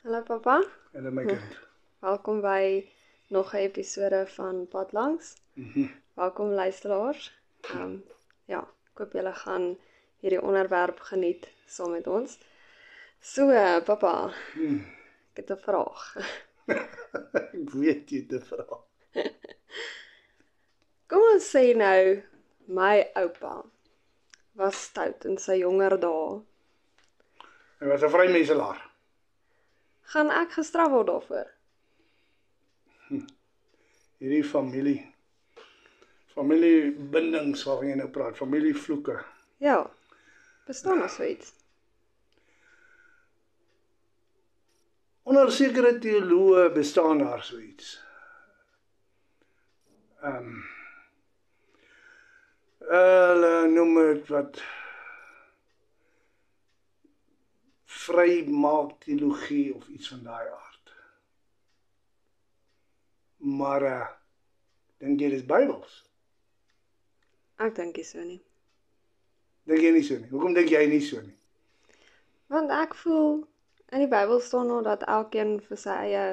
Hallo papa, En my kind. welkom by nog 'n episode van Pad Langs. Welkom luisteraars. Ja, ek hoop julle gaan hierdie onderwerp geniet saam met ons. So, papa, ek het 'n vraag. Ek weet jy te vra. Kom ons sê nou, my oupa was stout in sy jonger dae. Hy was 'n vrymenselaar. Gaan ek gestraf word daarvoor? Hierdie familiebindings waarvan jy nou praat, familievloeke. Ja, bestaan daar so iets? Onder sekere teoloë bestaan daar so iets. Hulle noem dit wat vrymaak teologie of iets van daai aard. Maar dink jy dis Bybels? Ek dink nie so nie. Dink jy nie so nie? Hoekom dink jy nie so nie? Want ek voel, in die Bybel staan nou dat elkeen vir sy eie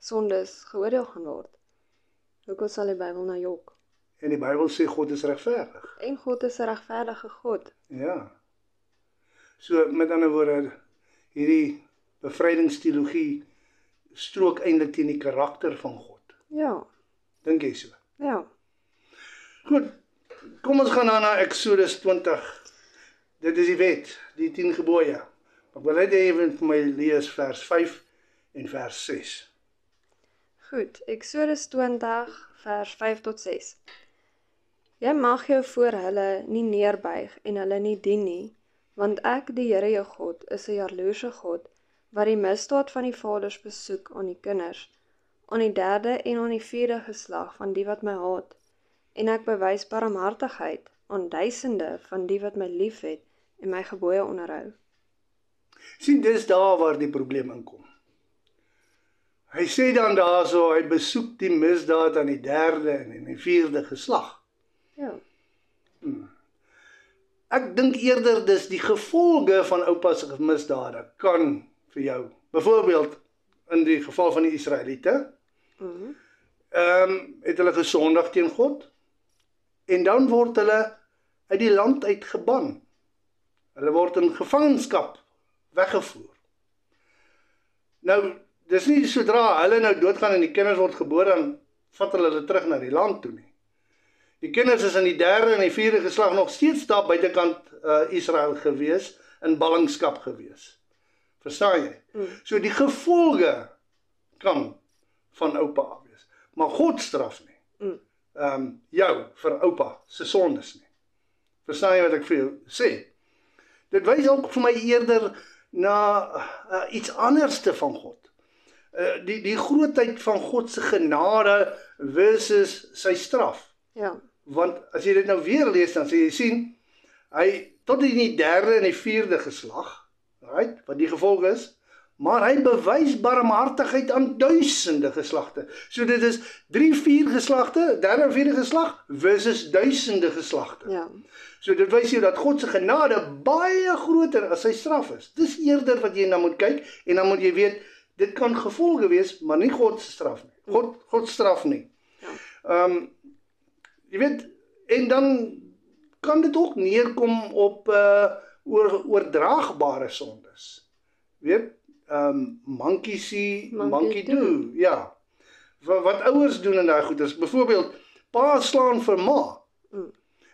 sondes geoordeel gaan word. Hoekom sal die Bybel nou jok? En die Bybel sê God is regverdig. En God is 'n regverdige God. Ja. So met ander woorde, hierdie bevrydingsteologie strook eintlik teen die karakter van God. Ja, Dink jy so? ja. Goed, kom ons gaan na Exodus 20. Dit is die wet, die 10 gebooie. Ek wil net even vir my lees vers 5 en vers 6. Goed, Exodus 20 vers 5 tot 6. Jy mag jou voor hulle nie neerbuig en hulle nie dien nie, want ek, die Here jou God, is 'n jaloerse God, wat die misdaad van die vaders besoek aan die kinders, aan die 3de en aan die 4de geslag van die wat my haat, en ek bewys barmhartigheid aan duisende van die wat my liefhet en my gebooie onderhou. Sien, dis daar waar die probleem inkom. Hy sê dan daarso, hy besoek die misdaad aan die 3de en die 4de geslag. Ja, Ek dink eerder dis die gevolge van oupa se misdade kan vir jou. Byvoorbeeld in die geval van die Israeliete, het hulle gesondig teen God en dan word hulle uit die land uit geban. Hulle word in gevangenskap weggevoer. Nou, dis nie sodra hulle nou doodgaan en die kinders word gebore, dan vat hulle terug na die land toe nie. Die kinders is in die 3de en die 4de geslag nog steeds daar buitekant Israel gewees, in ballingskap gewees. Verstaan jy? So die gevolge kan van oupa af wees. Maar God straf nie. Jou vir oupa se sondes nie. Verstaan jy wat ek vir jou sê? Dit wys ook vir my eerder na iets anderste van God. Die grootheid van God se genade versus sy straf. ja, Want as jy dit nou weer lees, dan sê jy sien, hy tot in die 3de en die 4de geslag, right, wat die gevolg is, maar hy bewys barmhartigheid aan duisende geslagte. So dit is 3-4 geslagte, 3de en 4de geslag versus duisende geslagte. ja, So dit wys jou dat God se genade baie groter as sy straf is. Dis eerder wat jy na moet kyk, en dan moet jy weet, dit kan gevolge wees, maar nie God se straf nie. God straf nie. Jy weet, en dan kan dit ook neerkom op oordraagbare sondes. Weet, monkey see, monkey do. Ja. Wat ouers doen in daai goeders, byvoorbeeld, pa slaan vir ma.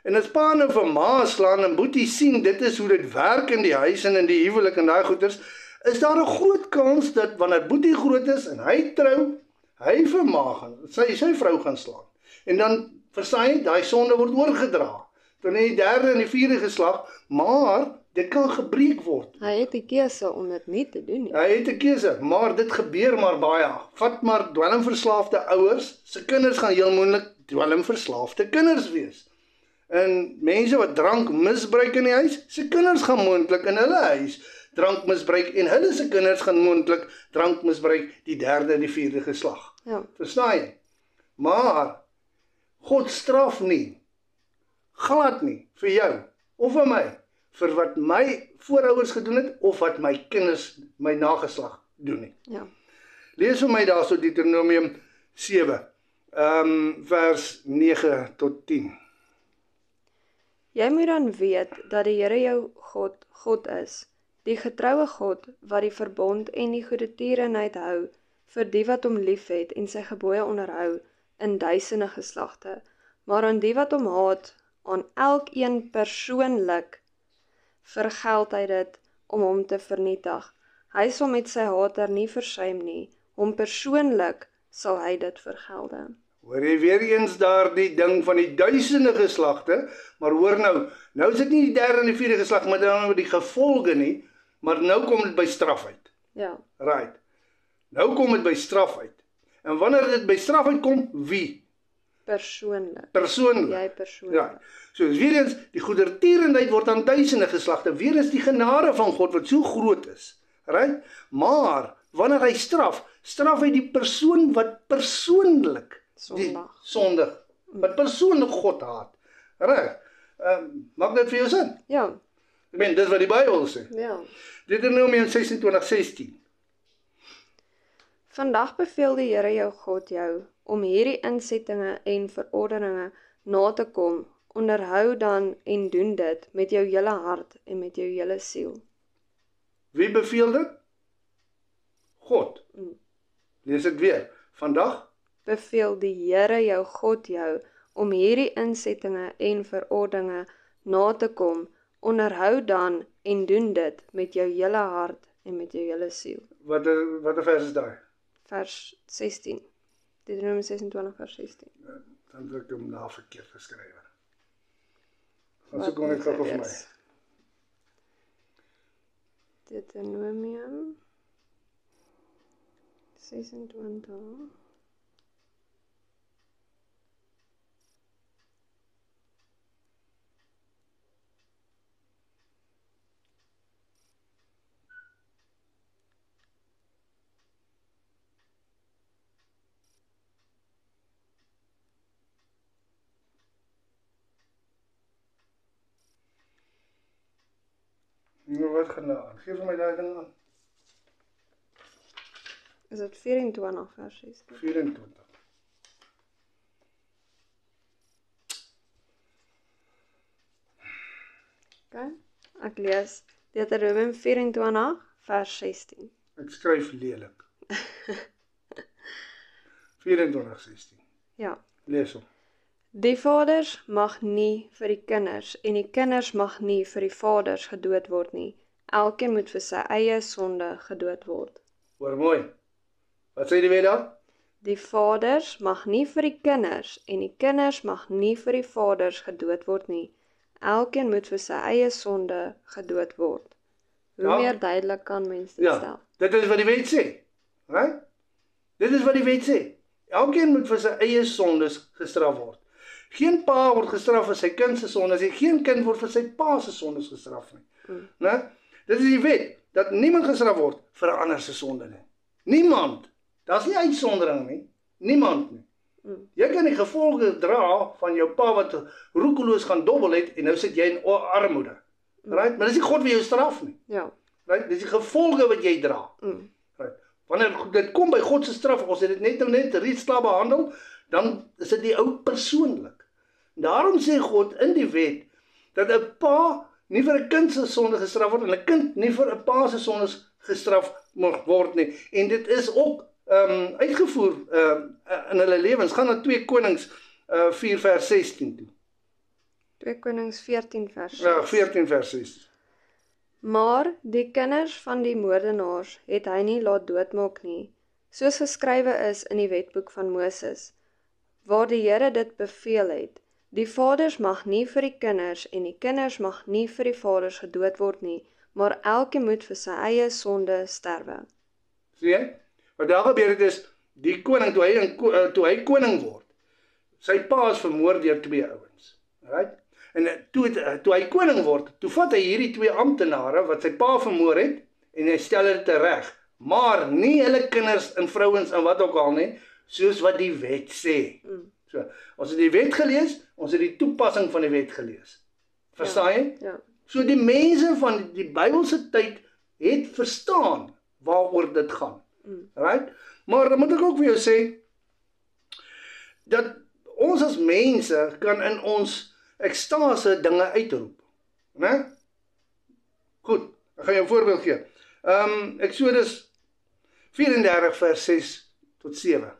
En as pa nou vir ma slaan en boetie sien, dit is hoe dit werk in die huis en in die huwelik en daai goeders, is daar 'n groot kans dat wanneer boetie groot is en hy trou, hy vir ma gaan, sy vrou gaan slaan. En dan verstaan jy, daai sonde word oorgedra tot in die 3de en die 4de geslag, maar dit kan gebreek word. hy het die keuse om dit nie te doen nie. Hy het 'n keuse, maar dit gebeur maar baie. Vat maar dwelmverslaafde ouers, se kinders gaan heel moontlik dwelmverslaafde kinders wees. En mense wat drank misbruik in die huis, se kinders gaan moontlik in hulle huis drank misbruik en hulle se kinders gaan moontlik drank misbruik die 3de en die 4de geslag. Ja, Verstaan jy? Maar God straf nie, glad nie, vir jou of vir my, vir wat my voorouers gedoen het, of wat my kinders, my nageslag doen nie. Ja. Lees vir my daarso Deuteronomium 7, vers 9 tot 10. Jy moet dan weet dat die Here jou God is, die getroue God wat die verbond en die goedertierenheid hou vir die wat hom liefhet en sy gebooie onderhou in duisende geslagte, maar aan die wat hom haat, aan elkeen persoonlik vergeld hy dit om hom te vernietig. Hy sal met sy hater nie versuim nie, hom persoonlik sal hy dit vergelde. Hoor jy weer eens daar die ding van die duisende geslagte, maar hoor nou is dit nie die derde en die vierde geslag, maar dan die gevolge nie, maar nou kom dit by straf uit. Ja, Right. Nou kom dit by straf uit. En wanneer dit by straf uitkom, wie? persoonlik. Persoonlik. Jy persoonlik. Ja. So weer eens, die goedertierenheid word aan duisende geslagte, weer eens die genade van God wat so groot is. Right? Maar wanneer hy straf hy die persoon wat persoonlik sondig, wat persoonlik God haat. Reg? Maak dit vir jou sin? Ja, Ek meen, dis wat die Bybel sê. ja. Deuteronomium 26:16. Vandag beveel die Here jou God jou om hierdie insettinge en verordeninge na te kom. Onderhou dan en doen dit met jou hele hart en met jou hele siel. Wie beveel dit? God. Lees dit weer. Vandag Beveel die Here jou God jou om hierdie insettinge en verordeninge na te kom. Onderhou dan en doen dit met jou hele hart en met jou hele siel. Wat 'n vers is daai? Vers 16. Deuteronomium 26 vers 16. Dan het ek hom daar verkeerd geskryf. Gaan soek hom net gou vir my. Deuteronomium 26. Nou wat gaan nou aan? Geef vir my daai ding aan. Is dit 24 vers 16? 24. Okay. Ek lees Deuteronomium 24 vers 16. Ek skryf lelik. 24:16. Ja. Lees hom. Die vaders mag nie vir die kinders en die kinders mag nie vir die vaders gedood word nie. Elkeen moet vir sy eie sonde gedood word. Hoor mooi. Wat sê die wet dan? Die vaders mag nie vir die kinders en die kinders mag nie vir die vaders gedood word nie. Elkeen moet vir sy eie sonde gedood word. Hoe Ja. meer duidelik kan mens dit Ja, stel? dit is wat die wet sê. Right? Dit is wat die wet sê. Elkeen moet vir sy eie sondes gestraf word. Geen pa word gestraf vir sy kind se sondes nie. Geen kind word vir sy pa se sondes gestraf nie. Né? Dit is die wet dat niemand gestraf word vir 'n ander se sonde nie. Niemand. Daar's nie uitsondering nie. Niemand nie. Jy kan die gevolge dra van jou pa wat roekeloos gaan dobbel het en nou sit jy in armoede. Right? Maar dis nie God wie jou straf nie. Ja. Right? Dis die gevolge wat jy dra. Right? Wanneer dit kom by God se straf, ons het dit net reeds klaar behandel, dan is dit die ou persoonlik. Daarom sê God in die wet dat 'n pa nie vir 'n kind se sonde gestraf word en 'n kind nie vir 'n pa se sondes gestraf mag word nie. En dit is ook uitgevoer in hulle lewens. Gaan na 2 Konings 4 vers 16 toe. 2 Konings 14 vers 6. Ja, 14 vers 16. Maar die kinders van die moordenaars het hy nie laat doodmaak nie, soos geskrywe is in die wetboek van Moses, waar die Here dit beveel het. Die vaders mag nie vir die kinders en die kinders mag nie vir die vaders gedood word nie, maar elkeen moet vir sy eie sonde sterwe. Sien jy? Wat daar gebeur het is, die koning, toe hy koning word, sy pa is vermoor deur 2 ouens. Right? En toe hy koning word, toe vat hy hierdie 2 amptenare wat sy pa vermoor het, en hy stel dit reg. Maar nie hulle kinders en vrouens en wat ook al nie, soos wat die wet sê. So, ons het die wet gelees, ons het die toepassing van die wet gelees. Verstaan jy? Ja. So die mense van die Bybelse tyd het verstaan waaroor dit gaan. Right? Maar dan moet ek ook vir jou sê, dat ons as mense kan in ons ekstase dinge uitroep. Né? Goed, ek gaan jou 'n voorbeeld gee. Eksodus 34 vers 6 tot 7.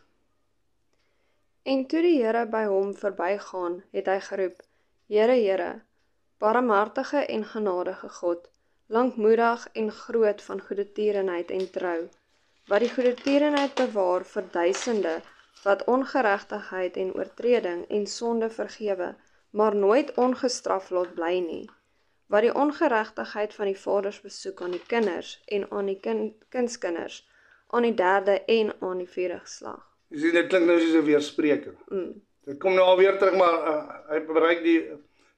En toe die Here by hom verbygaan, het hy geroep, Here, Here, barmhartige en genadige God, lankmoedig en groot van goedertierenheid en trou, wat die goedertierenheid bewaar vir duisende, wat ongeregtigheid en oortreding en sonde vergewe, maar nooit ongestraf laat bly nie, wat die ongeregtigheid van die vaders besoek aan die kinders en aan die kindskinders, aan die derde en aan die vierde geslag. Jy sien, dit klink nou soos 'n weerspreker. Dit kom nou alweer terug, maar hy bereik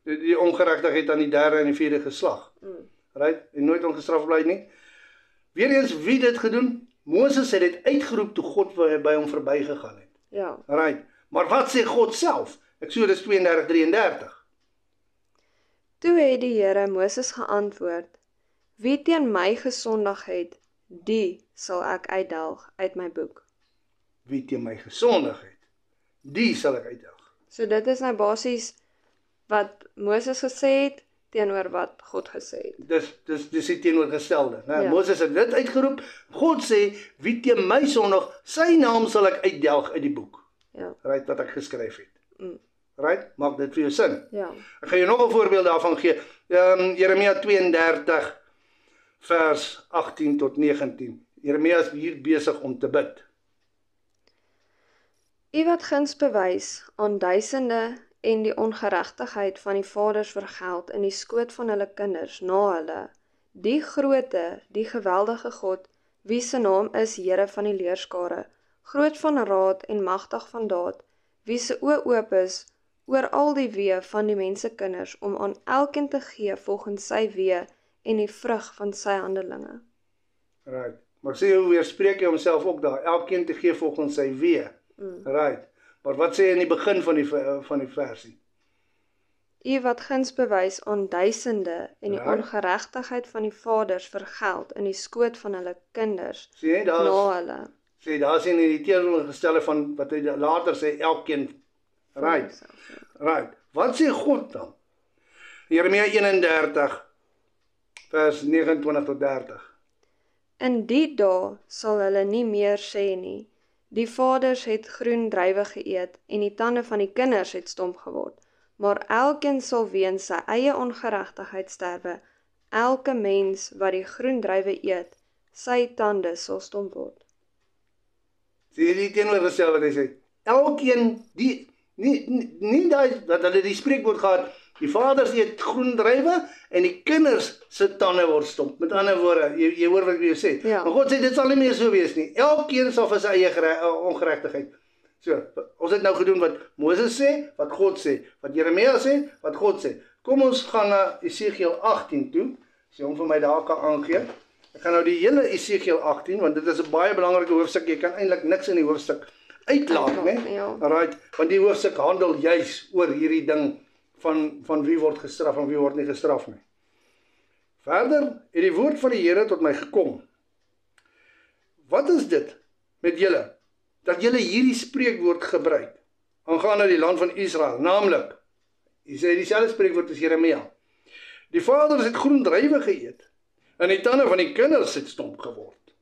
die ongeregtigheid aan die derde en die vierde geslag. Right? En nooit ongestraf bly nie. Weereens, wie dit gedoen? Moses het dit uitgeroep toe God by hom verbygegaan het. Ja. Right. Maar wat sê God self? Eksodus 32:33. Toe het die Here Moses geantwoord, wie teen my gesondig het, die sal ek uitdelg uit my boek. Wie teen my gesondig het, die sal ek uitdelg. So dit is nou basies wat Moses gesê het, teenoor wat God gesê het. Dis die teenoorgestelde. Ja. Moses het dit uitgeroep, God sê, wie teen my sondig, sy naam sal ek uitdelg uit die boek. Ja. Right, wat ek geskryf het. Right, maak dit vir jou sin? Ja. Ek gaan jou nog 'n voorbeeld daarvan gee. Jeremia 32 vers 18 tot 19. Jeremia is hier besig om te bid. U wat guns bewys aan duisende en die ongeregtigheid van die vaders vergeld in die skoot van hulle kinders na hulle, die groote, die geweldige God, wie se naam is Here van die leerskare, groot van raad en magtig van daad, wie se oë oop is oor al die weë van die mensekinders, om aan elkeen te gee volgens sy weë en die vrug van sy handelinge. Right. Maar sê hoe weerspreek hy homself ook daar, elkeen te gee volgens sy weë. Right. Maar wat sê hy in die begin van die versie? U wat guns bewys aan duisende en die ongeregtigheid van die vaders vergeld in die skoot van hulle kinders Sê na hulle. Sê daar sien hy die teenoorgestelde van wat hy later sê, elkeen. Right. Right. Wat sê God dan? Jeremia 31 vers 29 tot 30. In die dae sal hulle nie meer sê nie, die vaders het groen druiwe geëet en die tande van die kinders het stomp geword, maar elkeen sal weens sy eie ongeregtigheid sterwe, elke mens wat die groen druiwe eet, sy tande sal stomp word. Sê die teenoorgestelde wat hy sê, elkeen, nie daai, dat hulle die spreekwoord gehad, die vaders eet groen druiwe en die kinders se tande word stomp. Met ander woorde, jy hoor wat ek vir jou sê. Ja. Maar God sê, dit sal nie meer so wees nie. Elkeen sal vir sy eie ongeregtigheid. So, ons het nou gedoen wat Moses sê, wat God sê, wat Jeremia sê, wat God sê. Kom ons gaan na Esegiel 18 toe, as jy hom vir my daar kan aangee. Ek gaan nou die hele Esegiel 18, want dit is 'n baie belangrike hoofstuk, jy kan eintlik niks in die hoofstuk uitlaat, né? Ja. Right, want die hoofstuk handel juis oor hierdie ding van wie word gestraf en wie word nie gestraf nie. Verder het die woord van die Here tot my gekom. Wat is dit met julle, dat julle hierdie spreekwoord gebruik, aangaande die land van Israel, naamlik, hy sê dieselfde spreekwoord as Jeremia, die vaders het groen druiwe geëet, en die tande van die kinders het stomp geword.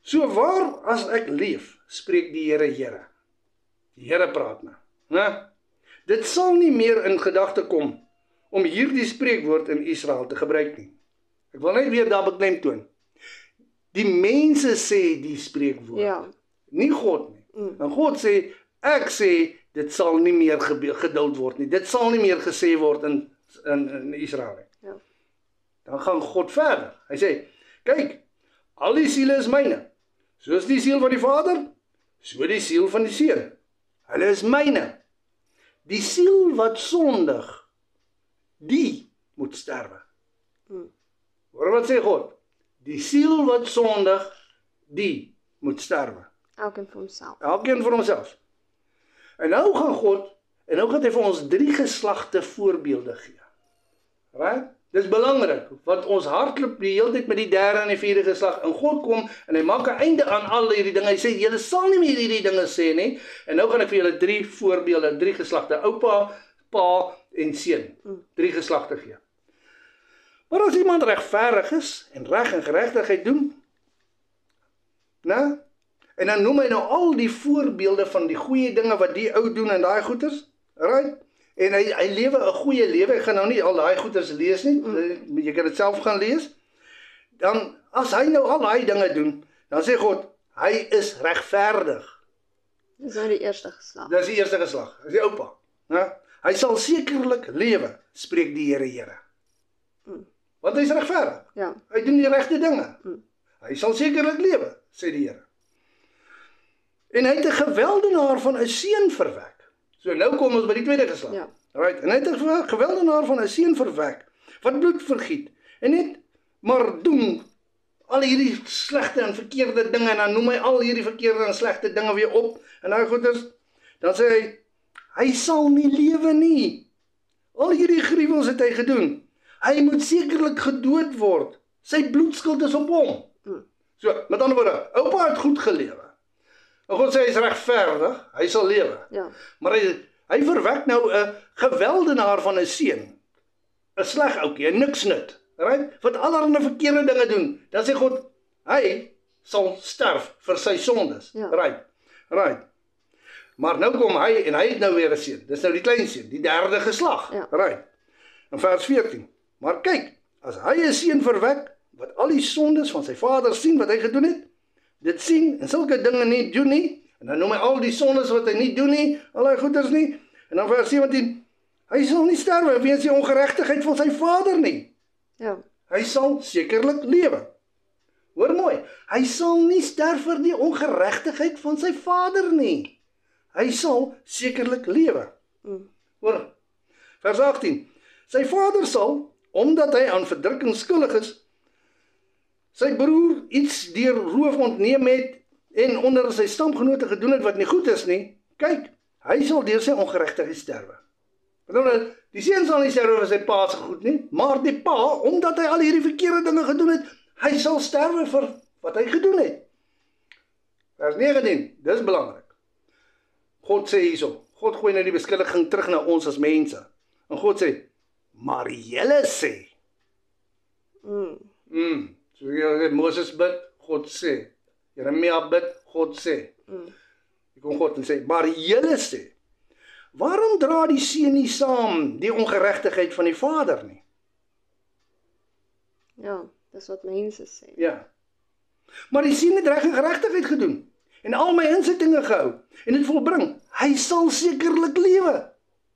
So waar as ek leef, spreek die Here, die Here praat nou, né? Dit sal nie meer in gedagte kom om hierdie spreekwoord in Israel te gebruik nie. Ek wil net weer daar beklemtoon. Die mense sê die spreekwoord, Ja. nie God nie. En God sê, ek sê, dit sal nie meer geduld word nie. Dit sal nie meer gesê word in Israel nie. Ja. Dan gaan God verder. Hy sê, kyk, al die siele is myne. Soos die siel van die Vader, so die siel van die Seun. Hulle is myne. Die siel wat sondig, die moet sterwe. Hoor wat sê God? Die siel wat sondig, die moet sterwe. Elkeen vir homself. Elkeen vir homself. En nou gaan God, en nou gaan hy vir ons 3 geslagte voorbeelde gee. Right? Dis belangrik, want ons hardloop die hele tyd met die derde en die vierde geslag, en God kom, en hy maak 'n einde aan al hierdie dinge, hy sê, julle sal nie meer hierdie dinge sê nie, en nou gaan ek vir julle 3 voorbeelde, 3 geslagte, oupa, pa en seun, 3 geslagte gee. Maar as iemand regverdig is, en reg en geregtigheid doen, né? En dan noem hy nou al die voorbeelde van die goeie dinge wat die ou doen en daai goeters, right? En hy lewe 'n goeie lewe. Ek gaan nou nie al daai goeters lees nie, jy kan dit self gaan lees. Dan, as hy nou al daai dinge doen, dan sê God, hy is regverdig. Dis nou die eerste geslag. Dis die eerste geslag, dis die oupa. Né? Hy sal sekerlik lewe, spreek die Here. Want hy is regverdig. Ja. Hy doen die regte dinge. Hy sal sekerlik lewe, sê die Here. En hy het 'n geweldenaar van 'n seun verwek. So nou kom ons by die tweede geslag. Ja. Right. En hy het 'n geweldenaar van 'n seun verwek wat bloed vergiet en net maar doen al hierdie slegte en verkeerde dinge, en dan noem hy al hierdie verkeerde en slegte dinge weer op en nou goeders, dan sê hy sal nie lewe nie. Al hierdie gruwels het hy gedoen. Hy moet sekerlik gedood word. Sy bloedskuld is op hom. So, met ander woorde, oupa het goed gelewe. En God sê hy is regverdig, hy sal lewe. Ja. Maar hy verwek nou 'n geweldenaar van 'n seun. 'n Sleg ouetjie, 'n niksnut, right? Wat allerlei verkeerde dinge doen. Dan sê God, hy sal sterf vir sy sondes. Ja. Right. Maar nou kom hy en hy het nou weer 'n seun. Dis nou die klein seun, die derde geslag. Ja. Right. In vers 14. Maar kyk, as hy 'n seun verwek wat al die sondes van sy vader sien wat hy gedoen het, dit sien en sulke dinge nie doen nie, en dan noem hy al die sondes wat hy nie doen nie, al die goeders nie, en dan vers 17, hy sal nie sterwe weens die ongeregtigheid van sy vader nie. Ja. Hy sal sekerlik lewe. Hoor mooi, hy sal nie sterf vir die ongeregtigheid van sy vader nie. Hy sal sekerlik lewe. Hoor, vers 18, sy vader sal, omdat hy aan verdrukking skuldig is, sy broer iets deur roof ontneem het en onder sy stamgenote gedoen het wat nie goed is nie, kyk, hy sal deur sy ongeregtigheid sterwe. Die seun sal nie sterwe vir sy pa se goed nie, maar die pa, omdat hy al hierdie verkeerde dinge gedoen het, hy sal sterwe vir wat hy gedoen het. Vers 19, dis belangrik. God sê hierso, God gooi nou die beskuldiging terug na ons as mense. En God sê, maar julle sê. So Moses bid, God sê. Jeremia bid, God sê. Hier kom God en sê, maar julle sê, waarom dra die seun nie saam die ongeregtigheid van die vader nie? Ja, dis wat mense sê. Ja. Maar die seun het reg en geregtigheid gedoen en al my insettinge gehou en dit volbring. Hy sal sekerlik lewe.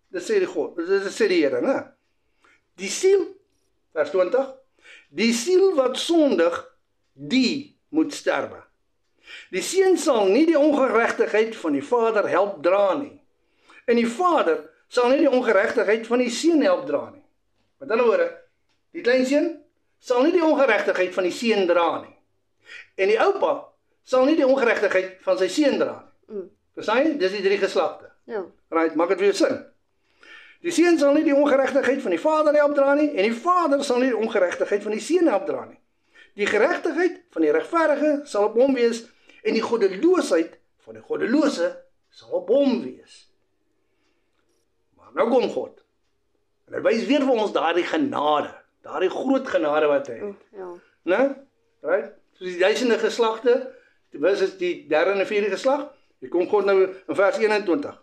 Dit sê die God, dit sê die Here, né? Die siel, vers 20, die siel wat sondig, die moet sterwe. Die seun sal nie die ongeregtigheid van die vader help dra nie. En die vader sal nie die ongeregtigheid van die seun help dra nie. Met ander woorde, die klein seun sal nie die ongeregtigheid van die seun dra nie. En die oupa sal nie die ongeregtigheid van sy seun dra nie. Verstaan jy? Dis die 3 geslagte. Ja. Right, maak dit weer sin. Die seun sal nie die ongeregtigheid van die vader help dra nie, en die vader sal nie die ongeregtigheid van die seun help dra nie. Die geregtigheid van die regverdige sal op hom wees, en die goddeloosheid van die goddelose sal op hom wees. Maar nou kom God, en hy wys weer vir ons daardie genade, daardie groot genade wat hy het. Ja. Né? Right? Soos die duisende geslagte, dis is die derde en vierde geslag, hier kom God nou in vers 21.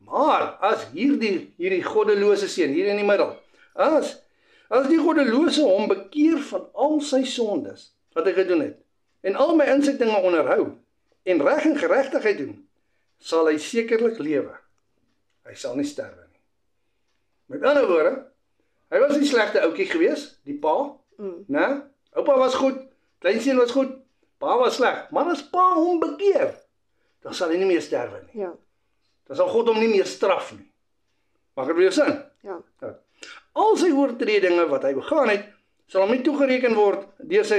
Maar as hierdie goddelose seun hier in die middel, as die goddelose hom bekeer van al sy sondes wat hy gedoen het, en al my insettinge onderhou, en reg en geregtigheid doen, sal hy sekerlik lewe. Hy sal nie sterwe nie. Met ander woorde, hy was nie slegte ouetjie gewees, die pa, né? Oupa was goed, kleinseun was goed, pa was sleg, maar as pa hom bekeer, dan sal hy nie meer sterwe nie. Ja. Dan sal God hom nie meer straf nie. Maak dit weer sin? Ja. Al sy oortredinge wat hy begaan het, sal hom nie toegereken word deur sy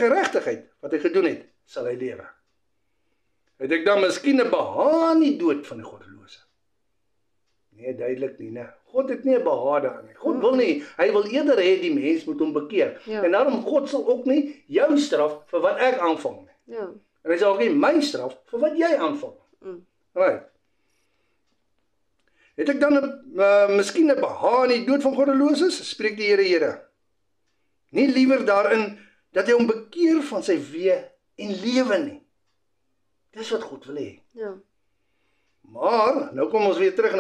geregtigheid wat hy gedoen het, sal hy lewe. Het ek dan miskien 'n behaag in die dood van die goddelose? Nee, duidelik nie, né? God het nie 'n behaag daarin nie. God wil nie, hy wil eerder hê die mens moet hom bekeer. Ja. En daarom God sal ook nie jou straf vir wat ek aanvang nie. Ja. En hy sal ook nie my straf vir wat jy aanvang. Right. Het ek dan miskien 'n behaag in die dood van goddeloses? Spreek die Here. Nie liewer daarin dat hy hom bekeer van sy weë en lewe nie. Dis wat God wil hê. Ja. Maar nou kom ons weer terug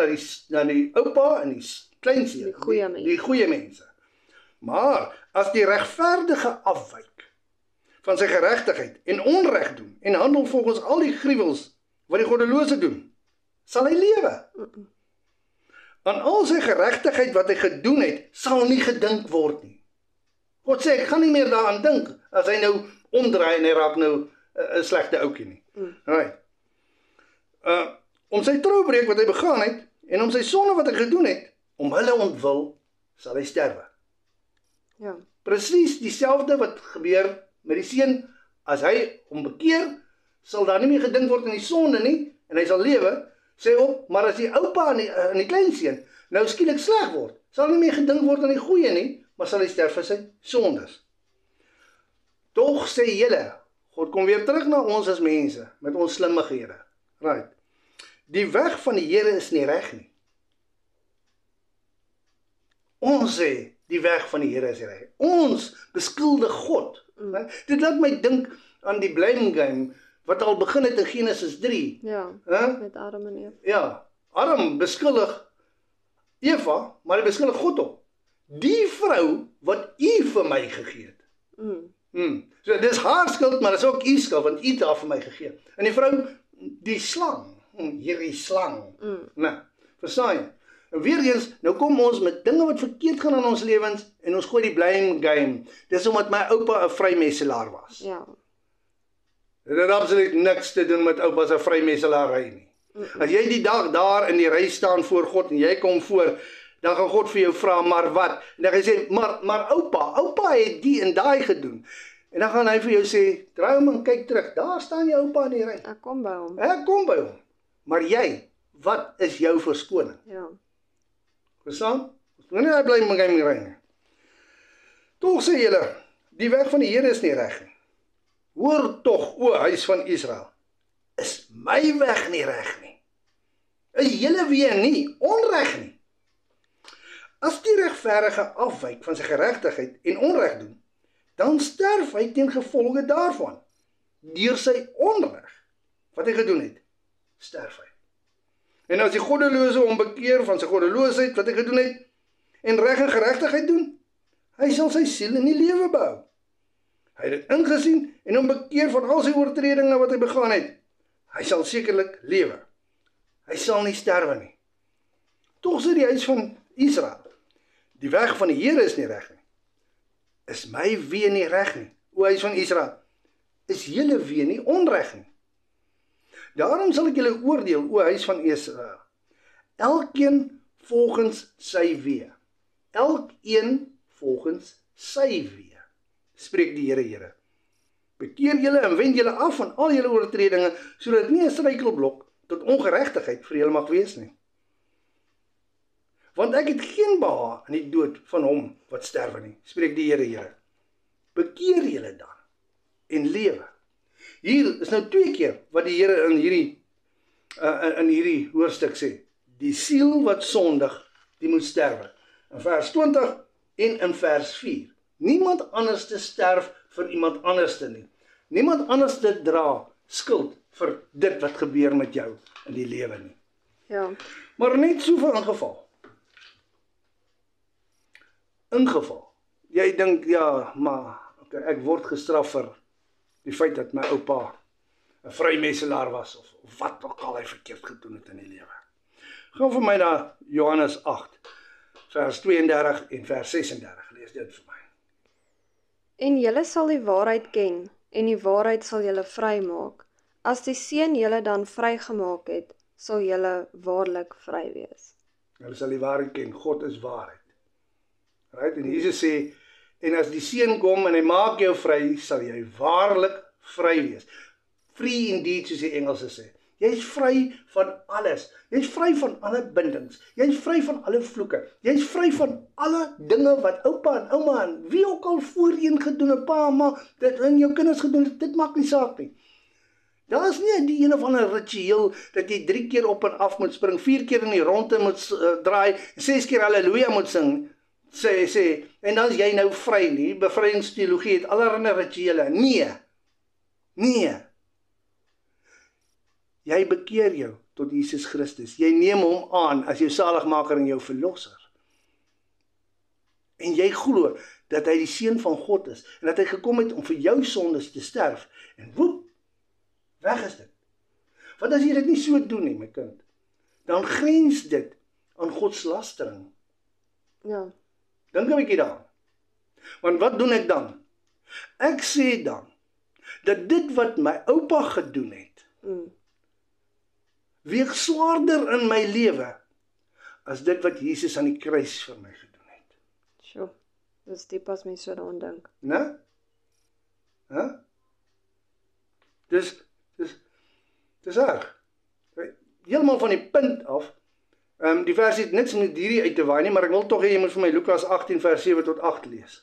na die oupa en die kleinseun, Die goeie mense. die goeie mense. Maar as die regverdige afwyk van sy geregtigheid en onreg doen en handel volgens al die gruwels wat die goddelose doen, sal hy lewe. Aan al sy geregtigheid wat hy gedoen het, sal nie gedink word nie. God sê, ek gaan nie meer daaraan dink, as hy nou omdraai en hy raak nou 'n slegte oukie nie. Right. Om sy troubreek wat hy begaan het, en om sy sonde wat hy gedoen het, om hulle ontwil, sal hy sterwe. Ja. Presies dieselfde wat gebeur met die seun, as hy hom bekeer, sal daar nie meer gedink word aan die sonde nie, en hy sal lewe, sê op, maar as die oupa en die kleinseun nou skielik sleg word, sal nie meer gedink word aan die goeie nie, maar sal hy sterf vir sy sondes. Tog sê julle, God kom weer terug na ons as mense, met ons slimmighede. Right. Die weg van die Here is nie reg nie. Ons sê, die weg van die Here is reg. Ons beskuldig God. Dit laat my dink aan die blame game, wat al begin het in Genesis 3. Ja. Huh? Met Adam en Eva. Ja, Adam beskuldig Eva, maar hy beskuldig God op. Die vrou wat u vir my gegee het. So dis haar skuld, maar dis ook u skuld, want u het haar vir my gegee. En die vrou, die slang, hierdie slang. Nou, verstaan jy? En weer eens, nou kom ons met dinge wat verkeerd gaan in ons lewens, en ons gooi die blame game. Dis omdat my oupa 'n vrymesselaar was. Ja. Dit het absoluut niks te doen met oupa se vrymesselary nie. As jy die dag daar in die ry staan voor God en jy kom voor, dan gaan God vir jou vra, maar wat? En dan gaan jy sê, maar oupa het die en daai gedoen. En dan gaan hy vir jou sê, draai om en kyk terug, daar staan jou oupa in die ry. Ek kom by hom. Ek kom by hom. Maar jy, wat is jou verskoning? Ja. Verstaan? Wanneer hy bly met my ry nie. Tog sê julle, die weg van die Here is nie reg nie. Hoor tog, o huis van Israel, is my weg nie reg nie? Is julle weer nie onreg nie? As die regverdige afwyk van sy geregtigheid en onreg doen, dan sterf hy ten gevolge daarvan. Deur sy onreg wat hy gedoen het, sterf hy. En as die goddelose hom bekeer van sy goddeloosheid wat hy gedoen het, en reg en geregtigheid doen, hy sal sy siel in die lewe behou. Hy het dit ingesien en hom bekeer van al sy oortredinge wat hy begaan het. Hy sal sekerlik lewe. Hy sal nie sterwe nie. Tog sê die huis van Israel, die weg van die Here is nie reg nie. Is my wee nie reg nie, o huis van Israel? Is julle wee nie onreg nie? Daarom sal ek julle oordeel, o huis van Israel. Elkeen volgens sy wee. Elkeen volgens sy wee. Spreek die Here. Bekeer julle en wend julle af van al julle oortredinge, sodat nie 'n struikelblok tot ongeregtigheid vir julle mag wees nie. Want ek het geen behaag in die dood van hom wat sterwe nie, spreek die Here. Bekeer julle dan en lewe. Hier is nou 2 keer wat die Here in hierdie hoofstuk sê. Die siel wat sondig, die moet sterwe. In vers 20 en in vers 4. Niemand anders te sterf vir iemand anders te nie. Niemand anders te dra skuld vir dit wat gebeur met jou in die lewe nie. Ja. Maar net so vir ingeval. Jy dink, ja, maar okay, ek word gestraf vir die feit dat my oupa 'n vrymesselaar was, of wat ook al hy verkeerd gedoen het in die lewe. Gaan vir my na Johannes 8, vers 32 en vers 36. Lees dit vir my. En julle sal die waarheid ken, en die waarheid sal julle vrymaak. As die Seun julle dan vrygemaak het, sal julle waarlik vry wees. Julle sal die waarheid ken, God is waarheid. Right? En Jesus sê, en as die Seun kom en hy maak jou vry, sal jy waarlik vry wees. Free indeed, soos die Engelse sê. Jy's vry van alles. Jy's vry van alle bindings. Jy's vry van alle vloeke. Jy's vry van alle dinge wat oupa en ouma en wie ook al voorheen gedoen het, pa, ma, dit en jou kinders gedoen het, dit maak nie saak nie. Daar is nie die een of ander ritueel dat jy 3 keer op en af moet spring, 4 keer in die ronde moet draai, 6 keer halleluja moet sing, sê, en dan is jy nou vry nie. Bevrydingsteologie het allerlei rituele. Nee. Jy bekeer jou tot Jesus Christus. Jy neem hom aan as jou saligmaker en jou verlosser. En jy glo dat hy die seun van God is en dat hy gekom het om vir jou sondes te sterf. En woep, weg is dit. Want as jy dit nie so doen nie, my kind, dan grens dit aan godslastering. Ja. Dink 'n bietjie daaraan. Want wat doen ek dan? Ek sê dan dat dit wat my oupa gedoen het, weeg swaarder in my lewe as dit wat Jesus aan die kruis vir my gedoen het. Sjoe, dis diep as mens so daaraan dink. Né? Hæ? Dis erg. Heeltemal van die punt af. Die vers het niks met hierdie uit te waai nie, maar ek wil tog hê jy moet vir my Lukas 18 vers 7 tot 8 lees.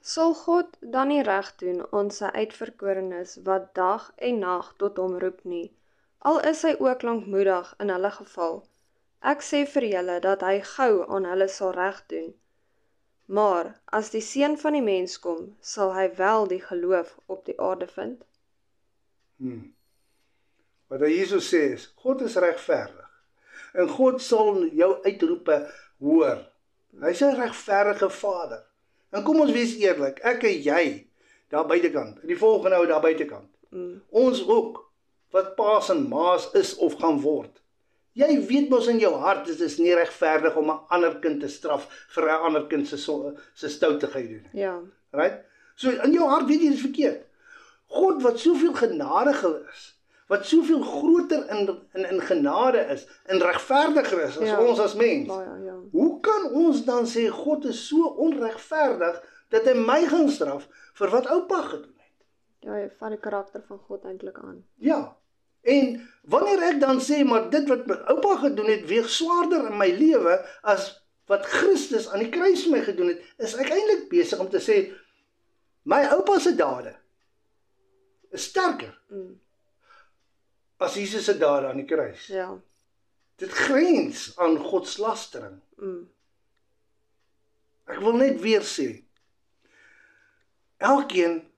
Sal God dan nie reg doen aan sy uitverkorenes wat dag en nag tot hom roep nie, al is hy ook lankmoedig in hulle geval. Ek sê vir julle dat hy gou aan hulle sal reg doen. Maar as die seun van die mens kom, sal hy wel die geloof op die aarde vind? Wat hy Jesus sê is, God is regverdig. En God sal jou uitroepe hoor. Hy is 'n regverdige Vader. En kom ons wees eerlik, ek en jy, daar buitekant, die volgende ou daar buitekant. Ons ook, wat paas en maas is of gaan word. Jy weet mos in jou hart, dit is nie regverdig om 'n ander kind te straf vir 'n ander kind se stoutigheid doen. Ja. Right? So in jou hart weet jy dit is verkeerd. God wat soveel genadiger is, wat soveel groter in genade is, en regverdiger is as ons as mens. Ja. Hoe kan ons dan sê God is so onregverdig dat hy my gaan straf vir wat oupa gedoen het? Ja, hy vat die karakter van God eintlik aan. Ja. En wanneer ek dan sê maar dit wat my oupa gedoen het weeg swaarder in my lewe as wat Christus aan die kruis vir my gedoen het, is ek eintlik besig om te sê my oupa se dade is sterker as Jesus se dade aan die kruis. Ja. Dit grens aan godslastering. Ek wil net weer sê, elkeen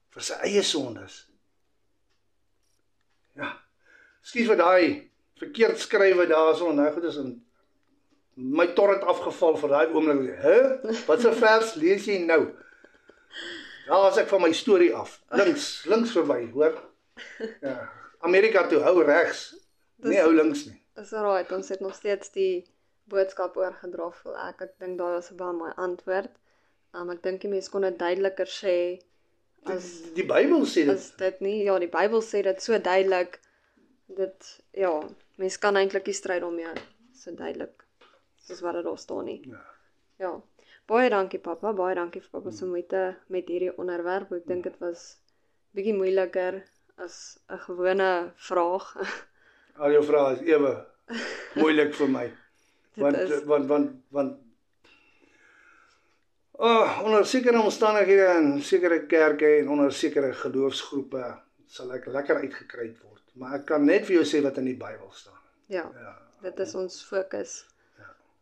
vir sy eie sondes. Ja, ekskuus vir daai verkeerd skrywe daarso, nou goed is in my torrent afgeval vir daai oomblik. Wat 'n vers lees jy nou? Daar is ek van my storie af. Links verby, hoor. Ja, Amerika toe, hou regs. Nie hou links nie. Is alright, ons het nog steeds die boodskap oorgedra, voel ek. Ek dink daar was wel my antwoord. Ek dink die mens kon dit duideliker sê as Die Bybel sê dit. Is dit nie? Ja, die Bybel sê dit so duidelik. Dit, ja, mens kan eintlik nie stryd daarmee so duidelik soos wat dit daar staan nie. Ja. Baie dankie pappa, baie dankie vir pappa se moeite met hierdie onderwerp. Ek dink dit was bietjie moeiliker as 'n gewone vraag. Al jou vrae is ewe moeilik vir my. Want onder sekere omstandighede en sekere kerke en onder sekere geloofsgroepe sal ek lekker uitgekry word. Maar ek kan net vir jou sê wat in die Bybel staan. Ja, dit is ons fokus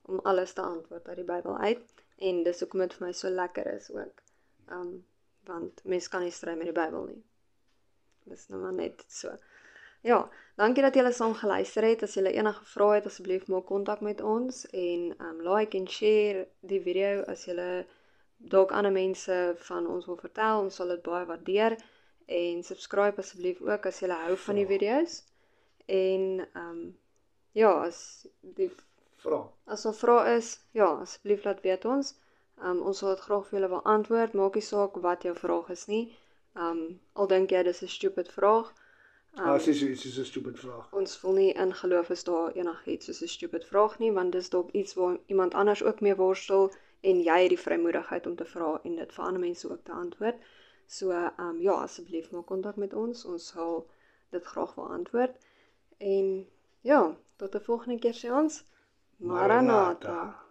om alles te antwoord uit die Bybel uit. En dis hoekom dit vir my so lekker is ook. Want mens kan nie stry met die Bybel nie. Dis nou maar net so. Ja, dankie dat julle saam geluister het. As julle enige vrae het, asseblief maak kontak met ons en like en share die video as julle dalk ander mense van ons wil vertel. Ons sal dit baie waardeer en subscribe asseblief ook as julle hou van die video's. En as die As daar vrae is, ja, asseblief laat weet ons. Ons sal dit graag vir julle wil antwoord. Maak nie saak wat jou vraag is nie. Al dink jy dis 'n stupid vraag. As is iets 'n stupid vraag. Ons voel nie in geloof is daar enigiets soos 'n stupid vraag nie, want dis dalk iets waar iemand anders ook mee worstel en jy het die vrymoedigheid om te vra en dit vir ander mense ook te antwoord. So asseblief maak kontak met ons. Ons sal dit graag wil antwoord. En ja, tot 'n volgende keer sê ons Maranatha.